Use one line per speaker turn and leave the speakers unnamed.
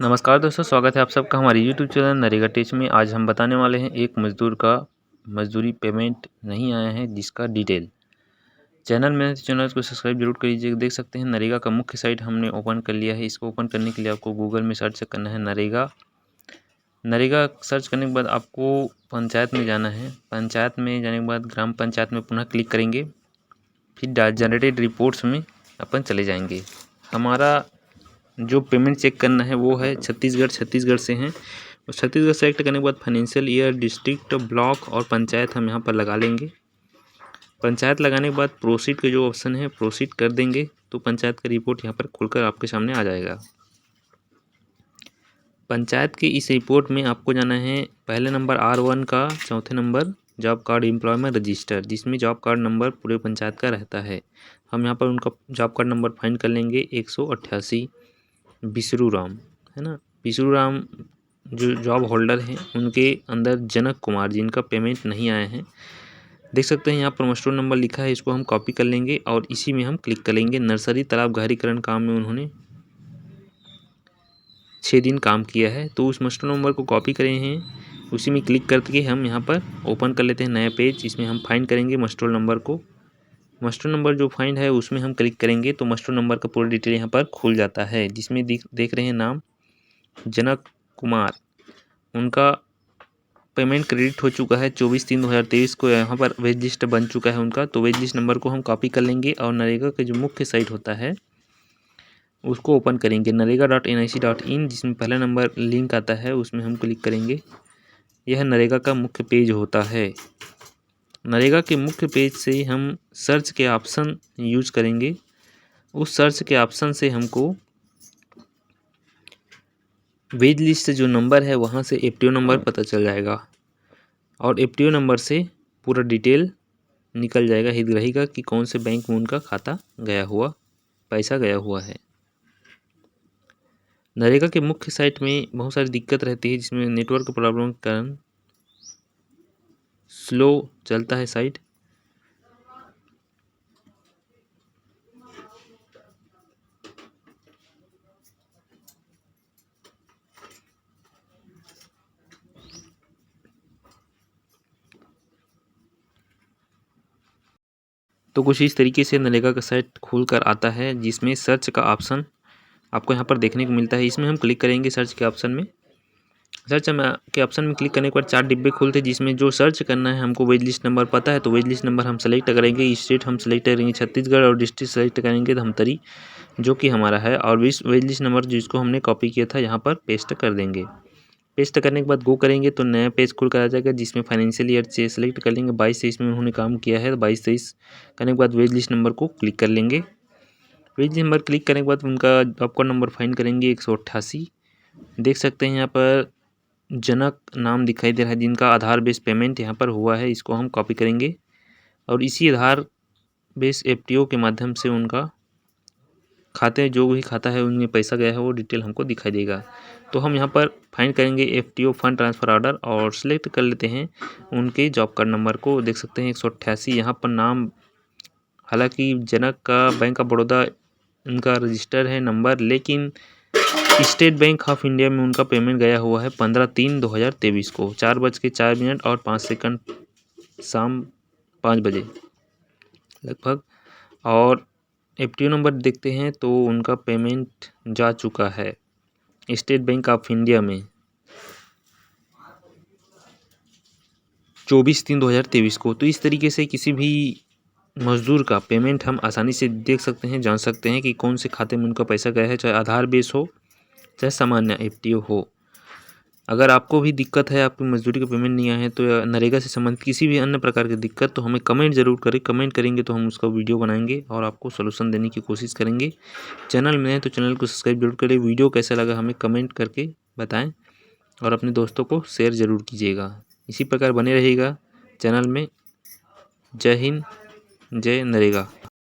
नमस्कार दोस्तों, स्वागत है आप सबका हमारे YouTube चैनल नरेगा टिप्स में। आज हम बताने वाले हैं एक मज़दूर का मजदूरी पेमेंट नहीं आया है जिसका डिटेल। चैनल में चैनल को सब्सक्राइब जरूर करिए। देख सकते हैं नरेगा का मुख्य साइट हमने ओपन कर लिया है। इसको ओपन करने के लिए आपको गूगल में सर्च करना है नरेगा। नरेगा सर्च करने के बाद आपको पंचायत में जाना है। पंचायत में जाने के बाद ग्राम पंचायत में पुनः क्लिक करेंगे। फिर जनरेटेड रिपोर्ट्स में अपन चले जाएंगे। हमारा जो पेमेंट चेक करना है वो है छत्तीसगढ़ से हैं। और छत्तीसगढ़ सेलेक्ट करने के बाद फाइनेंशियल ईयर, डिस्ट्रिक्ट, ब्लॉक और पंचायत हम यहाँ पर लगा लेंगे। पंचायत लगाने के बाद प्रोसीड के जो ऑप्शन है प्रोसीड कर देंगे तो पंचायत का रिपोर्ट यहाँ पर खुलकर आपके सामने आ जाएगा। पंचायत के इस रिपोर्ट में आपको जाना है पहले नंबर R1 का, चौथे number job card employment register, जिसमें जॉब कार्ड नंबर पूरे पंचायत का रहता है। हम यहाँ पर उनका जॉब कार्ड नंबर फाइंड कर लेंगे 188 बिसरू राम, है ना। बिसरू राम जो जॉब होल्डर हैं उनके अंदर जनक कुमार जिनका पेमेंट नहीं आया है। देख सकते हैं यहाँ पर मस्टोर नंबर लिखा है, इसको हम कॉपी कर लेंगे और इसी में हम क्लिक कर लेंगे। नर्सरी तालाब गहरीकरण काम में उन्होंने 6 दिन काम किया है, तो उस मस्टोर नंबर को कॉपी करे हैं, उसी में क्लिक करके हम यहाँ पर ओपन कर लेते हैं नया पेज। इसमें हम फाइंड करेंगे मस्टोर नंबर को। मस्टोर नंबर जो फाइंड है उसमें हम क्लिक करेंगे तो मस्टोर नंबर का पूरा डिटेल यहाँ पर खुल जाता है, जिसमें देख रहे हैं नाम जनक कुमार। उनका पेमेंट क्रेडिट हो चुका है 24/3/2023 को। यहाँ पर वेज लिस्ट बन चुका है उनका, तो वेज लिस्ट नंबर को हम कॉपी कर लेंगे और नरेगा का जो मुख्य साइट होता है उसको ओपन करेंगे narega.nic.in, जिसमें पहला नंबर लिंक आता है उसमें हम क्लिक करेंगे। यह नरेगा का मुख्य पेज होता है। नरेगा के मुख्य पेज से हम सर्च के ऑप्शन यूज करेंगे। उस सर्च के ऑप्शन से हमको वेज लिस्ट से जो नंबर है वहाँ से एफटीओ नंबर पता चल जाएगा और एफटीओ नंबर से पूरा डिटेल निकल जाएगा हितग्राही का कि कौन से बैंक में उनका खाता गया हुआ, पैसा गया हुआ है। नरेगा के मुख्य साइट में बहुत सारी दिक्कत रहती है, जिसमें नेटवर्क प्रॉब्लम के कारण स्लो चलता है साइट। तो कुछ इस तरीके से नरेगा का साइट खुल कर आता है, जिसमें सर्च का ऑप्शन आपको यहाँ पर देखने को मिलता है। इसमें हम क्लिक करेंगे सर्च के ऑप्शन में। सर्च के ऑप्शन में क्लिक करने के बाद 4 डिब्बे खुलते हैं, जिसमें जो सर्च करना है हमको वेज लिस्ट नंबर पता है तो वेज लिस्ट नंबर हम सेलेक्ट करेंगे। स्टेट हम सेलेक्ट करेंगे छत्तीसगढ़ और डिस्ट्रिक्ट सेलेक्ट करेंगे धमतरी, जो कि हमारा है। और वेज लिस्ट नंबर जिसको हमने कॉपी किया था यहाँ पर पेस्ट कर देंगे। पेस्ट करने के बाद गो करेंगे तो नया पेज खुल कर आ जाएगा, जिसमें फाइनेंशियल ईयर से सेलेक्ट कर लेंगे 22-23 में उन्होंने काम किया है। 22-23 करने के बाद वेज लिस्ट नंबर को क्लिक कर लेंगे। वेज नंबर क्लिक करने के बाद उनका जॉब कार्ड नंबर फाइंड करेंगे 188। देख सकते हैं यहाँ पर जनक नाम दिखाई दे रहा है जिनका आधार बेस पेमेंट यहाँ पर हुआ है। इसको हम कॉपी करेंगे और इसी आधार बेस एफटीओ के माध्यम से उनका खाते जो भी खाता है उनमें पैसा गया है वो डिटेल हमको दिखाई देगा। तो हम यहाँ पर फाइंड करेंगे एफटीओ फंड ट्रांसफ़र ऑर्डर और सेलेक्ट कर लेते हैं उनके जॉब कार्ड नंबर को। देख सकते हैं 188 यहाँ पर नाम, हालांकि जनक का बैंक ऑफ बड़ौदा उनका रजिस्टर है नंबर, लेकिन स्टेट बैंक ऑफ इंडिया में उनका पेमेंट गया हुआ है 15/3/2023 को 4:04 और 5 सेकंड शाम 5 बजे लगभग। और एफटीओ नंबर देखते हैं तो उनका पेमेंट जा चुका है स्टेट बैंक ऑफ इंडिया में 24/3/2023 को। तो इस तरीके से किसी भी मजदूर का पेमेंट हम आसानी से देख सकते हैं, जान सकते हैं कि कौन से खाते में उनका पैसा गया है, चाहे आधार बेस हो चाहे सामान्य एफटीओ हो। अगर आपको भी दिक्कत है, आपकी मजदूरी का पेमेंट नहीं आया है, तो नरेगा से संबंधित किसी भी अन्य प्रकार की दिक्कत तो हमें कमेंट ज़रूर करें। कमेंट करेंगे तो हम उसका वीडियो बनाएंगे और आपको सलूशन देने की कोशिश करेंगे। चैनल में है तो चैनल को सब्सक्राइब जरूर करें। वीडियो कैसा लगा हमें कमेंट करके बताएं और अपने दोस्तों को शेयर ज़रूर कीजिएगा। इसी प्रकार बने रहिएगा चैनल में। जय हिंद, जय नरेगा।